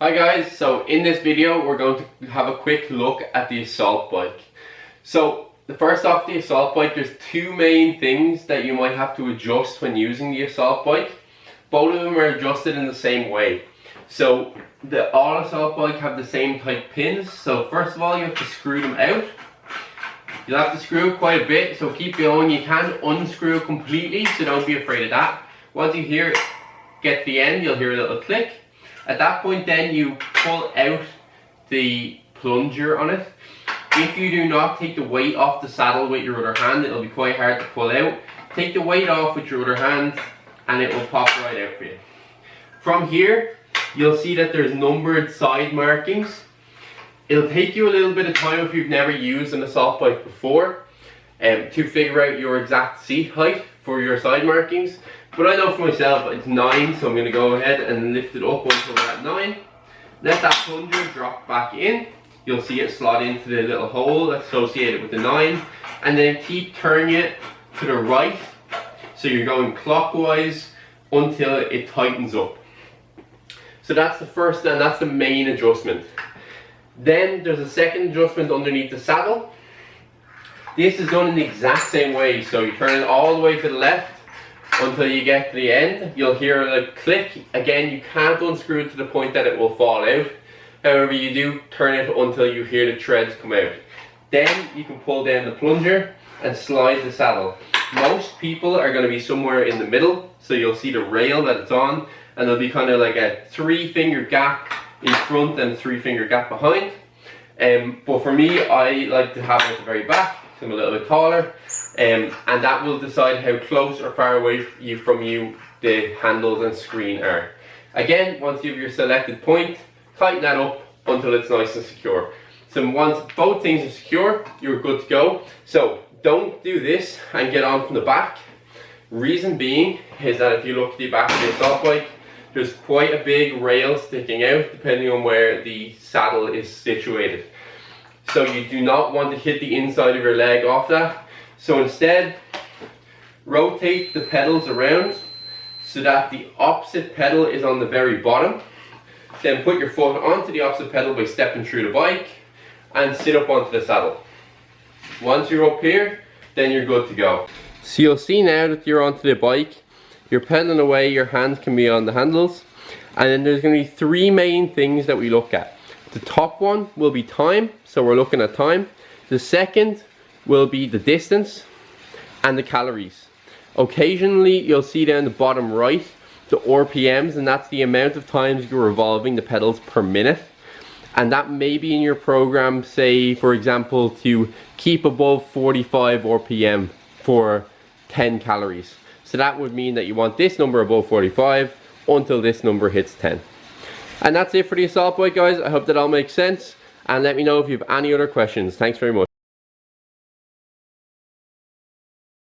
Hi guys, so in this video we're going to have a quick look at the assault bike. So first off, the assault bike, there's two main things that you might have to adjust when using the assault bike. Both of them are adjusted in the same way. So all assault bike have the same type pins. So first of all, you have to screw them out. You'll have to screw quite a bit, so keep going. You can't unscrew completely, so don't be afraid of that. Once you get to the end, you'll hear a little click. At that point then you pull out the plunger on it. If you do not take the weight off the saddle with your other hand, it'll be quite hard to pull out. Take the weight off with your other hand and it will pop right out for you. From here, you'll see that there's numbered side markings. It'll take you a little bit of time if you've never used an assault bike before to figure out your exact seat height for your side markings. But I know for myself it's 9, so I'm going to go ahead and lift it up until we're at 9. Let that plunger drop back in. You'll see it slot into the little hole associated with the 9. And then keep turning it to the right. So you're going clockwise until it tightens up. So that's the first and that's the main adjustment. Then there's a second adjustment underneath the saddle. This is done in the exact same way. So you turn it all the way to the left until you get to the end. You'll hear a click. Again, you can't unscrew it to the point that it will fall out. However, you do turn it until you hear the treads come out. Then you can pull down the plunger and slide the saddle. Most people are going to be somewhere in the middle, so you'll see the rail that it's on, and there'll be kind of like a 3-finger gap in front and a 3-finger gap behind. But for me, I like to have it at the very back, so I'm a little bit taller. And that will decide how close or far away from you the handles and screen are. Again, once you have your selected point, tighten that up until it's nice and secure. So once both things are secure, you're good to go. So don't do this and get on from the back. Reason being is that if you look at the back of the assault bike, there's quite a big rail sticking out depending on where the saddle is situated. So you do not want to hit the inside of your leg off that. So instead, rotate the pedals around so that the opposite pedal is on the very bottom. Then put your foot onto the opposite pedal by stepping through the bike and sit up onto the saddle. Once you're up here, then you're good to go. So you'll see now that you're onto the bike, you're pedaling away, your hands can be on the handles, and then there's going to be 3 main things that we look at. The top one will be time, so we're looking at time. The second will be the distance and the calories. Occasionally you'll see down the bottom right the RPMs, and that's the amount of times you're revolving the pedals per minute. And that may be in your program, say for example to keep above 45 RPM for 10 calories. So that would mean that you want this number above 45 until this number hits 10. And that's it for the assault bike, guys. I hope that all makes sense, and let me know if you have any other questions. Thanks very much.